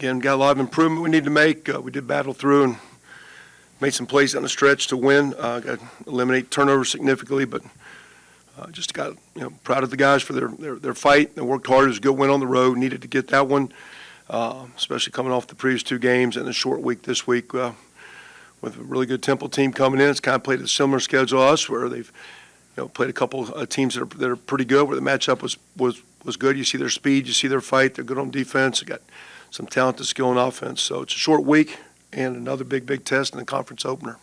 Again, got a lot of improvement we need to make. We did battle through and made some plays on the stretch to win. Got to eliminate turnovers significantly, but just got proud of the guys for their fight. They worked hard. It was a good win on the road. Needed to get that one, especially coming off the previous 2 games and a short week this week with a really good Temple team coming in. It's kind of played a similar schedule to us, where they've played a couple teams that are pretty good, where the matchup was good. You see their speed, you see their fight. They're good on defense. They got some talented skill on offense. So it's a short week and another big test in the conference opener.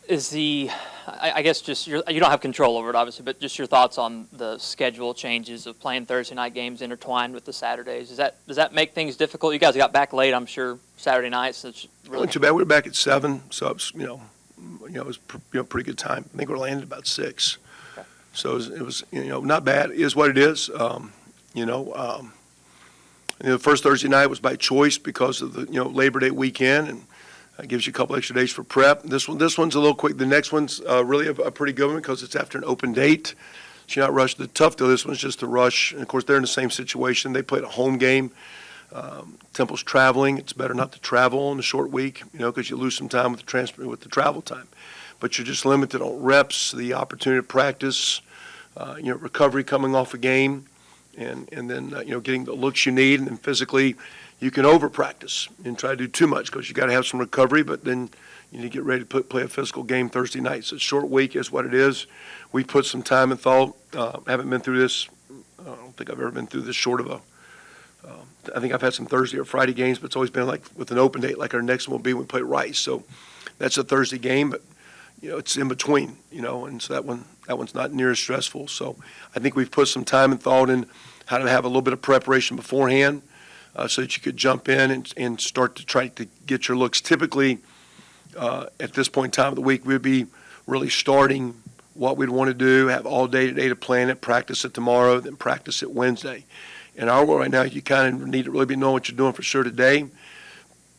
I guess just you don't have control over it, obviously, but just your thoughts on the schedule changes of playing Thursday night games intertwined with the Saturdays. Does that make things difficult? You guys got back late, I'm sure, Saturday night. So it's really too bad. We were back at 7, so it was, it was pretty good time. I think we landed about 6, okay. So it was not bad. It is what it is. The first Thursday night was by choice because of the Labor Day weekend, and it gives you a couple extra days for prep. This one's a little quick. The next one's really a pretty good one because it's after an open date. So you're not rushed. The tough deal, this one's just a rush. And, of course, they're in the same situation. They played a home game. Temple's traveling. It's better not to travel on a short week, because you lose some time with the travel time. But you're just limited on reps, the opportunity to practice, recovery coming off a game, and then getting the looks you need, and then physically you can over-practice and try to do too much because you got to have some recovery, but then you need to get ready to play a physical game Thursday night. So it's a short week is what it is. We put some time and thought. Haven't been through this. I don't think I've ever been through this short of I think I've had some Thursday or Friday games, but it's always been like with an open date, like our next one will be when we play Rice. So that's a Thursday game, but it's in between, and so that one's not near as stressful. So I think we've put some time and thought in how to have a little bit of preparation beforehand, so that you could jump in and start to try to get your looks. Typically, at this point in time of the week, we'd be really starting what we'd want to do, have all day today to plan it, practice it tomorrow, then practice it Wednesday. In our world right now, you kind of need to really be knowing what you're doing for sure today,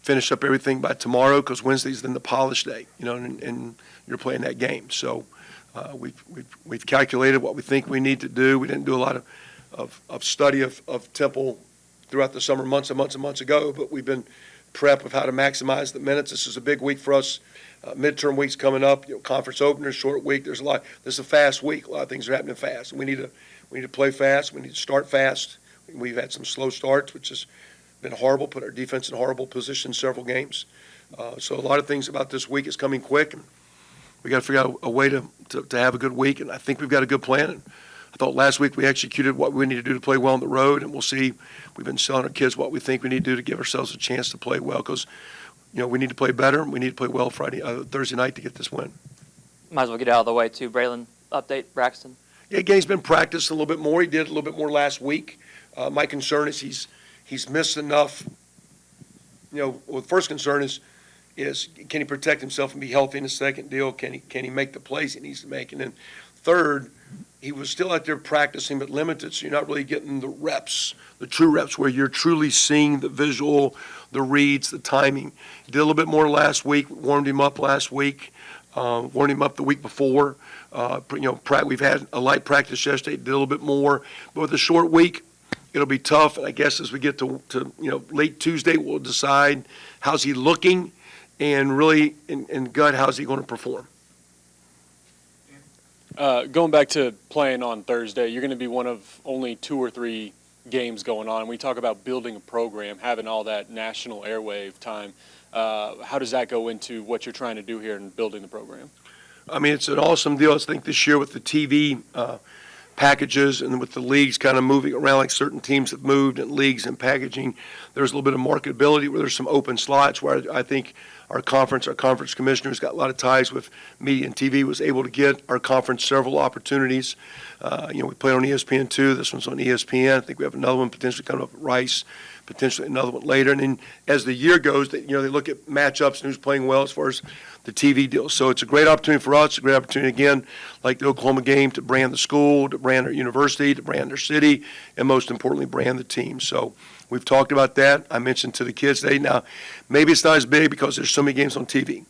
finish up everything by tomorrow, because Wednesday's then the polish day, and you're playing that game. So we've calculated what we think we need to do. We didn't do a lot of study of Temple throughout the summer months and months ago, but we've been prep of how to maximize the minutes. This is a big week for us. Midterm week's coming up. Conference opener, short week. There's a lot. This is a fast week. A lot of things are happening fast. We need to play fast. We need to start fast. We've had some slow starts, which has been horrible. Put our defense in horrible position several games. So a lot of things about this week is coming quick, and we got to figure out a way to have a good week. And I think we've got a good plan. And I thought last week we executed what we need to do to play well on the road, and we'll see. We've been telling our kids what we think we need to do to give ourselves a chance to play well, because we need to play better. We need to play well Thursday night to get this win. Might as well get out of the way too. Braylon, update Braxton. Yeah, Gaines been practiced a little bit more. He did a little bit more last week. My concern is he's missed enough. The first concern is can he protect himself and be healthy in the second deal? Can he make the plays he needs to make? And then third, he was still out there practicing but limited, so you're not really getting the reps, the true reps, where you're truly seeing the visual, the reads, the timing. He did a little bit more last week, warmed him up last week, warmed him up the week before. We've had a light practice yesterday, did a little bit more. But with a short week, it'll be tough. And I guess as we get to late Tuesday, we'll decide how's he looking, and really in gut, how's he going to perform. Going back to playing on Thursday, you're going to be one of only 2 or 3 games going on. We talk about building a program, having all that national airwave time. How does that go into what you're trying to do here in building the program? I mean, it's an awesome deal. I think this year with the TV packages and with the leagues kind of moving around, like certain teams have moved and leagues and packaging, there's a little bit of marketability where there's some open slots where I think our conference commissioner who's got a lot of ties with media and TV was able to get our conference several opportunities. We played on ESPN2. This one's on ESPN. I think we have another one potentially coming up at Rice, potentially another one later. And then as the year goes, they look at matchups and who's playing well as far as the TV deal. So it's a great opportunity for us, a great opportunity, again, like the Oklahoma game, to brand the school, to brand our university, to brand their city, and most importantly, brand the team. So we've talked about that. I mentioned to the kids today, now, maybe it's not as big because there's so many games on TV.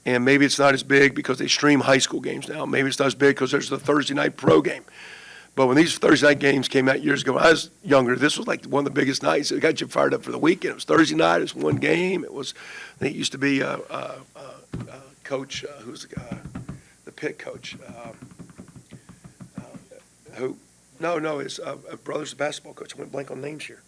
And maybe it's not as big because they stream high school games now. Maybe it's not as big because there's the Thursday night pro game. But when these Thursday night games came out years ago, when I was younger, this was like one of the biggest nights. It got you fired up for the weekend. It was Thursday night. It was one game. It was, I think it used to be coach, who's the guy, the Pitt coach, who, no, his brother's the basketball coach. I went blank on names here.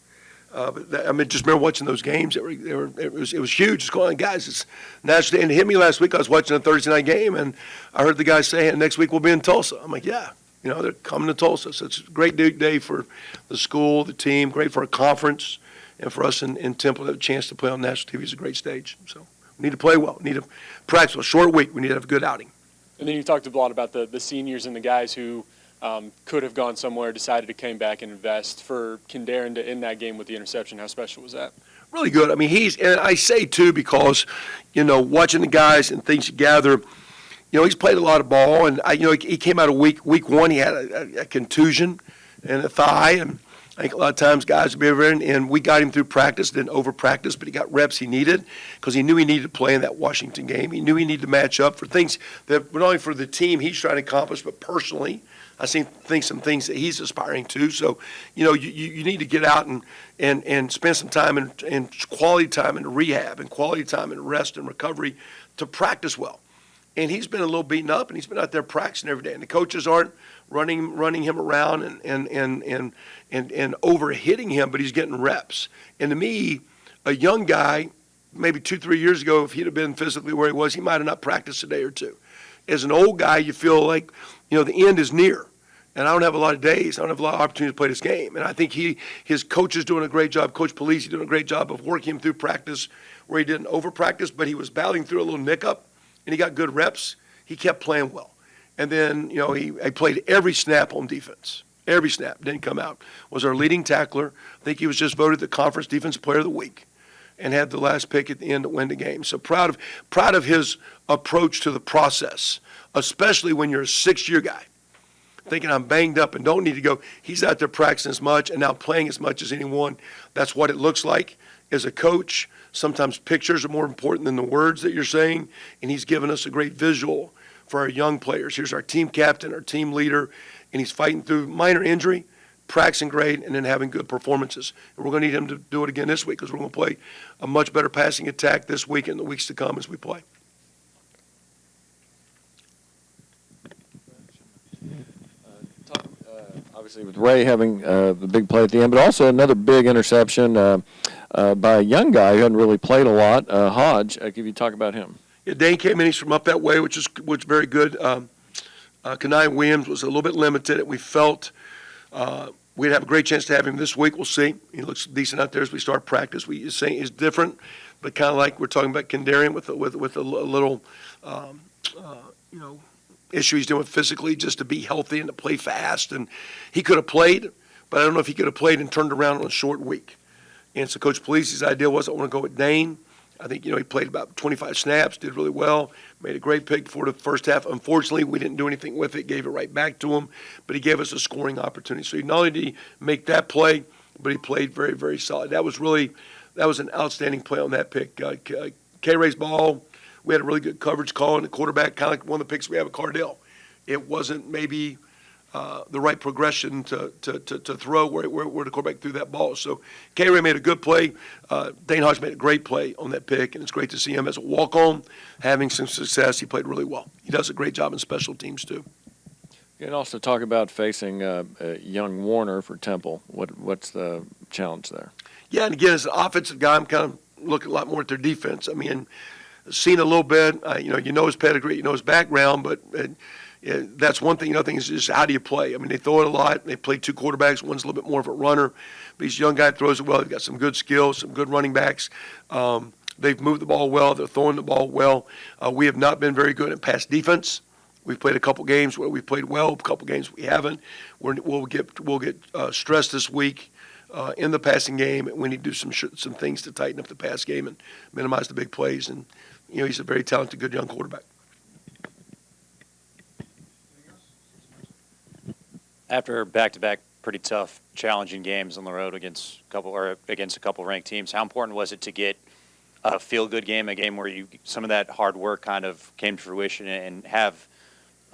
But that, I mean, just remember watching those games. It was huge. It's going, guys, it's national. And it hit me last week. I was watching a Thursday night game, and I heard the guy say, next week we'll be in Tulsa. I'm like, yeah. You know, they're coming to Tulsa. So it's a great day for the school, the team, great for a conference, and for us in Temple to have a chance to play on national TV is a great stage. So we need to play well. We need to practice. A short week. We need to have a good outing. And then you talked a lot about the seniors and the guys who could have gone somewhere, decided to came back and invest. For Kindaren to end that game with the interception, how special was that? Really good. I mean, and I say too because, you know, watching the guys and things together, you know, he's played a lot of ball, and he came out of week one. He had a contusion and a thigh, and I think a lot of times guys will be over there, and we got him through practice, didn't over practice, but he got reps he needed because he knew he needed to play in that Washington game. He knew he needed to match up for things that not only for the team he's trying to accomplish, but personally. I think some things that he's aspiring to. So, you know, you need to get out and spend some time and quality time in rehab and quality time in rest and recovery to practice well. And he's been a little beaten up, and he's been out there practicing every day. And the coaches aren't running him around and over hitting him, but he's getting reps. And to me, a young guy, maybe 2-3 years ago, if he'd have been physically where he was, he might have not practiced a day or two. As an old guy, you feel like, you know, the end is near. And I don't have a lot of days. I don't have a lot of opportunity to play this game. And I think his coach is doing a great job. Coach Polisi doing a great job of working him through practice where he didn't over practice, but he was battling through a little nick up, and he got good reps. He kept playing well. And then, you know, he played every snap on defense. Every snap. Didn't come out. Was our leading tackler. I think he was just voted the Conference Defensive Player of the Week and had the last pick at the end to win the game. So proud of his approach to the process, especially when you're a sixth-year guy, thinking I'm banged up and don't need to go. He's out there practicing as much and now playing as much as anyone. That's what it looks like as a coach. Sometimes pictures are more important than the words that you're saying, and he's given us a great visual for our young players. Here's our team captain, our team leader, and he's fighting through minor injury, practicing great, and then having good performances. And we're going to need him to do it again this week because we're going to play a much better passing attack this week and the weeks to come as we play. Obviously, with Ray having the big play at the end, but also another big interception by a young guy who hadn't really played a lot, Hodge. Can you talk about him? Yeah, Dane came in. He's from up that way, which is very good. Kanai Williams was a little bit limited. We felt we'd have a great chance to have him this week. We'll see. He looks decent out there as we start practice. He's saying he's different, but kind of like we're talking about Kindaren with a little, you know, issue he's doing physically just to be healthy and to play fast. And he could have played, but I don't know if he could have played and turned around on a short week. And so Coach Polisi's idea was I want to go with Dane. I think, you know, he played about 25 snaps, did really well, made a great pick for the first half. Unfortunately, we didn't do anything with it, gave it right back to him, but he gave us a scoring opportunity. So not only did he make that play, but he played very, very solid. That was an outstanding play on that pick. K-Ray's ball, we had a really good coverage call, and the quarterback, kind of like one of the picks we have at Cardell. It wasn't maybe the right progression to throw where the quarterback threw that ball. So K-Ray made a good play. Dane Hodge made a great play on that pick, and it's great to see him as a walk-on having some success. He played really well. He does a great job in special teams, too. You can also talk about facing young Warner for Temple. What's the challenge there? Yeah, and again, as an offensive guy, I'm kind of looking a lot more at their defense. I mean, seen a little bit. You know his pedigree, you know his background, but that's one thing. Another thing is just how do you play? I mean, they throw it a lot. They play two quarterbacks. One's a little bit more of a runner. But he's a young guy, throws it well. They've got some good skills, some good running backs. They've moved the ball well. They're throwing the ball well. We have not been very good at pass defense. We've played a couple games where we've played well, a couple games we haven't. We'll get stressed this week in the passing game, and we need to do some things to tighten up the pass game and minimize the big plays. And you know, he's a very talented, good young quarterback. After back-to-back pretty tough, challenging games on the road against a couple ranked teams, how important was it to get a feel-good game, a game where some of that hard work kind of came to fruition, and have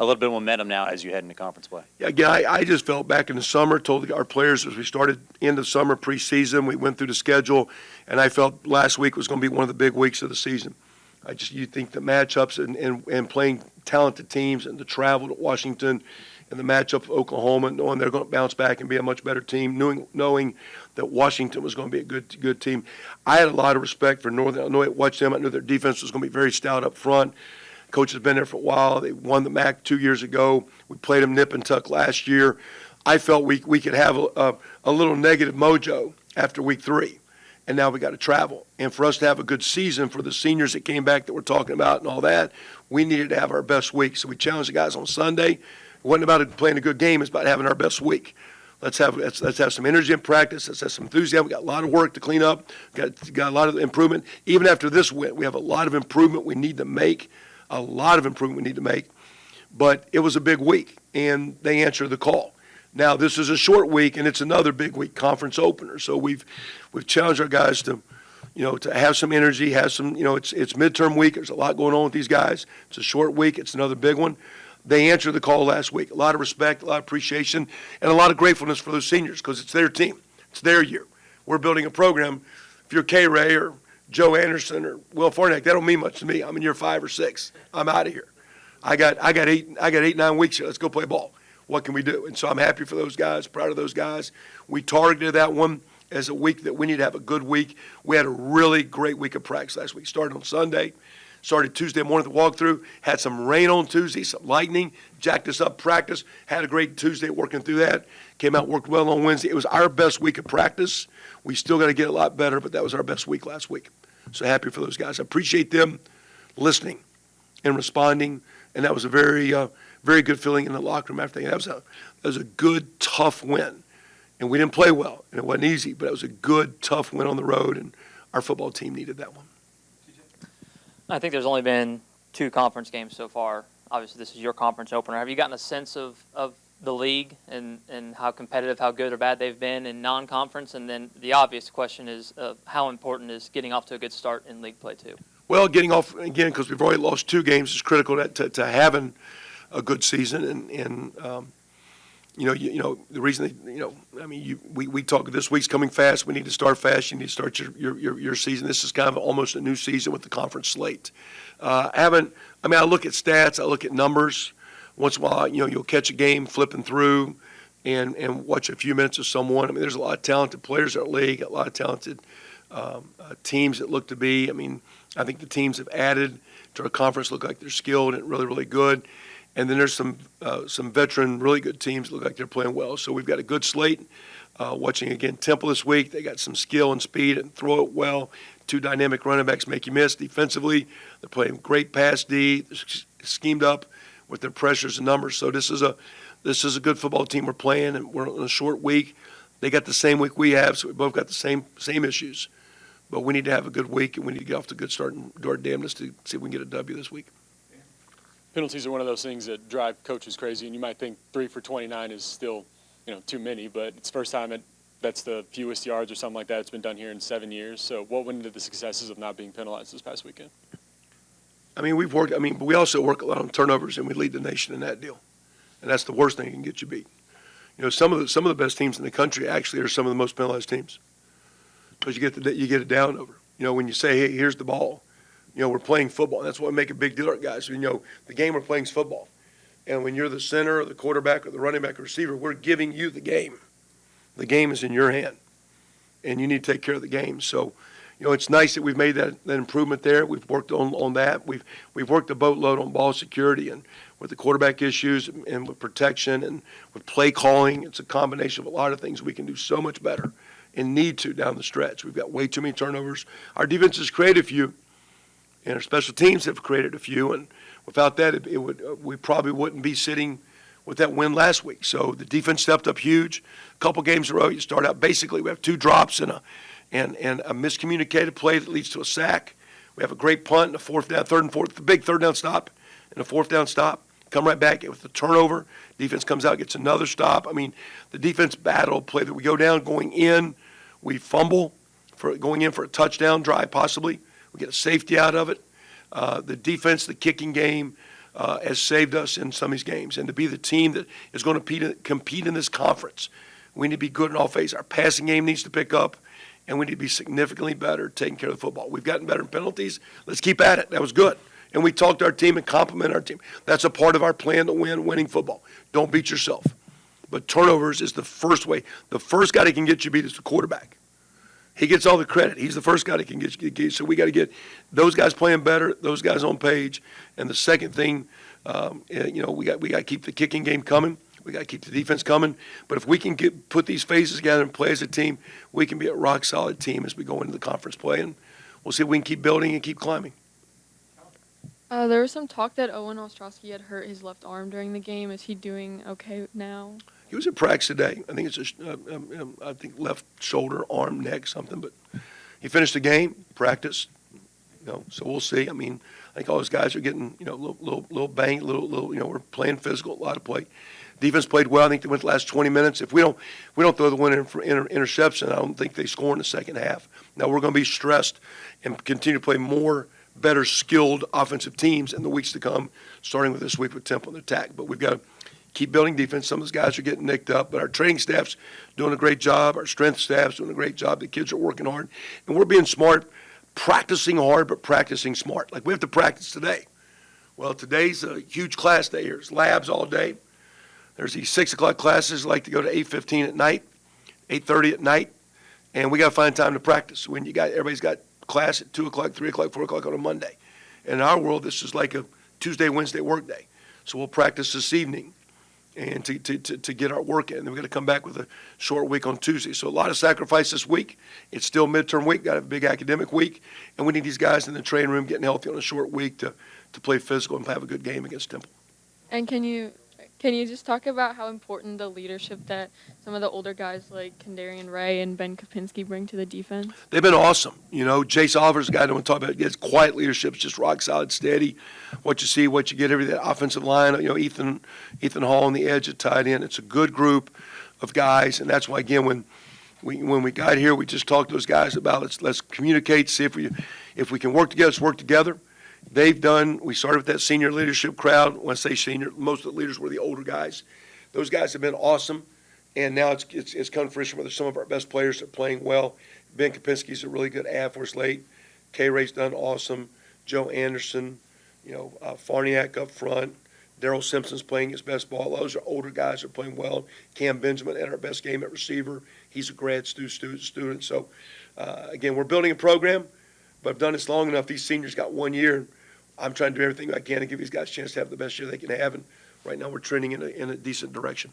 a little bit of momentum now as you head into conference play? Yeah, again, I just felt back in the summer, told our players as we started end of summer preseason, we went through the schedule, and I felt last week was going to be one of the big weeks of the season. You think the matchups and playing talented teams and the travel to Washington and the matchup of Oklahoma, knowing they're going to bounce back and be a much better team, knowing that Washington was going to be a good team. I had a lot of respect for Northern Illinois. I watched them. I knew their defense was going to be very stout up front. Coach has been there for a while. They won the MAC 2 years ago. We played them nip and tuck last year. I felt we could have a little negative mojo after week 3. And now we got to travel. And for us to have a good season for the seniors that came back that we're talking about and all that, we needed to have our best week. So we challenged the guys on Sunday. It wasn't about playing a good game. It's about having our best week. Let's have some energy in practice. Let's have some enthusiasm. We got a lot of work to clean up. Got a lot of improvement. Even after this win, we have a lot of improvement we need to make. But it was a big week, and they answered the call. Now, this is a short week, and it's another big week, conference opener. So we've challenged our guys to have some energy, have some, it's midterm week. There's a lot going on with these guys. It's a short week. It's another big one. They answered the call last week. A lot of respect, a lot of appreciation, and a lot of gratefulness for those seniors because it's their team. It's their year. We're building a program. If you're K-Ray or Joe Anderson or Will Fornick, that don't mean much to me. I'm in year 5 or 6. I'm out of here. I got 8-9 weeks here. Let's go play ball. What can we do? And so I'm happy for those guys, proud of those guys. We targeted that one as a week that we need to have a good week. We had a really great week of practice last week. Started on Sunday, started Tuesday morning at the walkthrough, had some rain on Tuesday, some lightning, jacked us up practice, had a great Tuesday working through that, came out, worked well on Wednesday. It was our best week of practice. We still got to get a lot better, but that was our best week last week. So happy for those guys. I appreciate them listening and responding, and that was a very good feeling in the locker room after that. That was a good, tough win. And we didn't play well, and it wasn't easy, but it was a good, tough win on the road, and our football team needed that one. I think there's only been 2 conference games so far. Obviously, this is your conference opener. Have you gotten a sense of the league and how competitive, how good or bad they've been in non-conference? And then the obvious question is how important is getting off to a good start in league play too? Well, getting off, again, because we've already lost 2 games, is critical to having a good season. And the reason we talk this week's coming fast. We need to start fast. You need to start your season. This is kind of almost a new season with the conference slate. I look at stats. I look at numbers. Once in a while, you'll catch a game flipping through and watch a few minutes of someone. I mean, there's a lot of talented players in our league, a lot of talented teams that look to be. I mean, I think the teams have added to our conference look like they're skilled and really, really good. And then there's some veteran, really good teams that look like they're playing well. So we've got a good slate. Watching, again, Temple this week. They got some skill and speed and throw it well. 2 dynamic running backs make you miss. Defensively, they're playing great pass D. They're schemed up with their pressures and numbers. So this is a good football team we're playing, and we're on a short week. They got the same week we have, so we both got the same issues. But we need to have a good week, and we need to get off to a good start and do our damnedest to see if we can get a W this week. Penalties are one of those things that drive coaches crazy, and you might think 3 for 29 is still, too many, but it's the first time that's the fewest yards or something like that. It's been done here in 7 years. So what went into the successes of not being penalized this past weekend? I mean, but we also work a lot on turnovers, and we lead the nation in that deal. And that's the worst thing that can get you beat. Some of the best teams in the country actually are some of the most penalized teams because you get it down over. When you say, hey, here's the ball. We're playing football. And that's what we make a big deal of, guys. The game we're playing is football. And when you're the center or the quarterback or the running back or receiver, we're giving you the game. The game is in your hand, and you need to take care of the game. So, it's nice that we've made that improvement there. We've worked on that. We've worked a boatload on ball security and with the quarterback issues and with protection and with play calling. It's a combination of a lot of things we can do so much better and need to down the stretch. We've got way too many turnovers. Our defense has created a few, and our special teams have created a few, and without that, we probably wouldn't be sitting with that win last week. So the defense stepped up huge. A couple games in a row, you start out basically we have 2 drops and a miscommunicated play that leads to a sack. We have a great punt and a 4th down, 3rd and 4th, the big 3rd down stop and a 4th down stop. Come right back with the turnover. Defense comes out, gets another stop. I mean, the defense battle play that we go down going in, we fumble for going in for a touchdown drive possibly. We get a safety out of it. The defense, the kicking game, has saved us in some of these games. And to be the team that is going to compete in this conference, we need to be good in all phases. Our passing game needs to pick up, and we need to be significantly better taking care of the football. We've gotten better in penalties. Let's keep at it. That was good. And we talked to our team and compliment our team. That's a part of our plan to win, winning football. Don't beat yourself. But turnovers is the first way. The first guy that can get you beat is the quarterback. He gets all the credit. He's the first guy that can get you. So we got to get those guys playing better, those guys on page. And the second thing, we got to keep the kicking game coming. We got to keep the defense coming. But if we can put these phases together and play as a team, we can be a rock solid team as we go into the conference play. And we'll see if we can keep building and keep climbing. There was some talk that Owen Ostrowski had hurt his left arm during the game. Is he doing okay now? He was at practice today. I think it's I think left shoulder, arm, neck, something. But he finished the game, practiced. So we'll see. I mean, I think all those guys are getting little bang, little. We're playing physical, a lot of play. Defense played well. I think they went the last 20 minutes. If we don't throw the winner for interception, I don't think they score in the second half. Now we're going to be stressed and continue to play more better skilled offensive teams in the weeks to come, starting with this week with Temple and attack. But we've got to keep building defense. Some of those guys are getting nicked up, but our training staff's doing a great job. Our strength staff's doing a great job. The kids are working hard, and we're being smart, practicing hard, but practicing smart. Like we have to practice today. Well, today's a huge class day here. It's labs all day. There's these 6 o'clock classes like to go to 8:15 at night, 8:30 at night, and we got to find time to practice. When everybody's got class at 2 o'clock, 3 o'clock, 4 o'clock on a Monday. In our world, this is like a Tuesday, Wednesday work day. So we'll practice this evening and to get our work in. And then we're going to come back with a short week on Tuesday. So a lot of sacrifice this week. It's still midterm week, got a big academic week, and we need these guys in the training room getting healthy on a short week to play physical and have a good game against Temple. And can you just talk about how important the leadership that some of the older guys like Kendarian Ray and Ben Kapinski bring to the defense? They've been awesome. Jace Oliver's a guy I don't want to talk about. He has quiet leadership, just rock solid, steady. What you see, what you get, everything. That offensive line, Ethan Hall on the edge at tight end. It's a good group of guys, and that's why, again, when we got here, we just talked to those guys about let's communicate, see if we can work together, let's work together. We started with that senior leadership crowd. When I say senior, most of the leaders were the older guys. Those guys have been awesome, and now it's come to fruition where some of our best players are playing well. Ben Kapinski's a really good ad for us late. K-Ray's done awesome. Joe Anderson, Farniak up front. Darrell Simpson's playing his best ball. Those are older guys that are playing well. Cam Benjamin had our best game at receiver. He's a grad student. So, again, we're building a program. But I've done this long enough. These seniors got 1 year. I'm trying to do everything I can to give these guys a chance to have the best year they can have. And right now we're trending in a decent direction.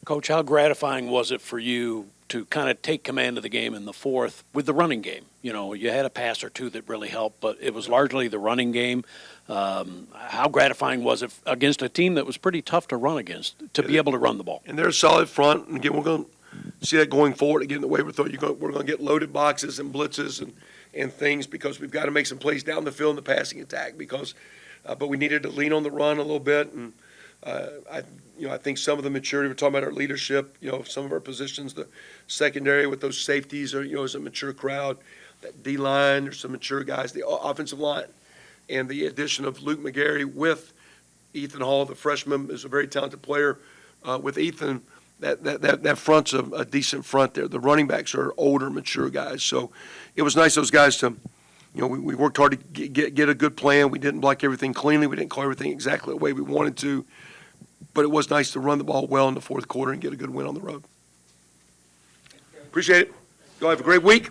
Coach, how gratifying was it for you to kind of take command of the game in the fourth with the running game? You had a pass or two that really helped, but it was largely the running game. How gratifying was it against a team that was pretty tough to run against to be able to run the ball? And they're a solid front. And again, we're going to see that going forward. Again, the way we're throwing, we're going to get loaded boxes and blitzes and things because we've got to make some plays down the field in the passing attack. But we needed to lean on the run a little bit, and I think some of the maturity. We're talking about our leadership. Some of our positions, the secondary with those safeties are is a mature crowd. That D line, there's some mature guys. The offensive line, and the addition of Luke McGarry with Ethan Hall, the freshman, is a very talented player. With Ethan. That front's a decent front there. The running backs are older, mature guys. So it was nice those guys to, we worked hard to get a good plan. We didn't block everything cleanly. We didn't call everything exactly the way we wanted to. But it was nice to run the ball well in the fourth quarter and get a good win on the road. Appreciate it. Y'all have a great week.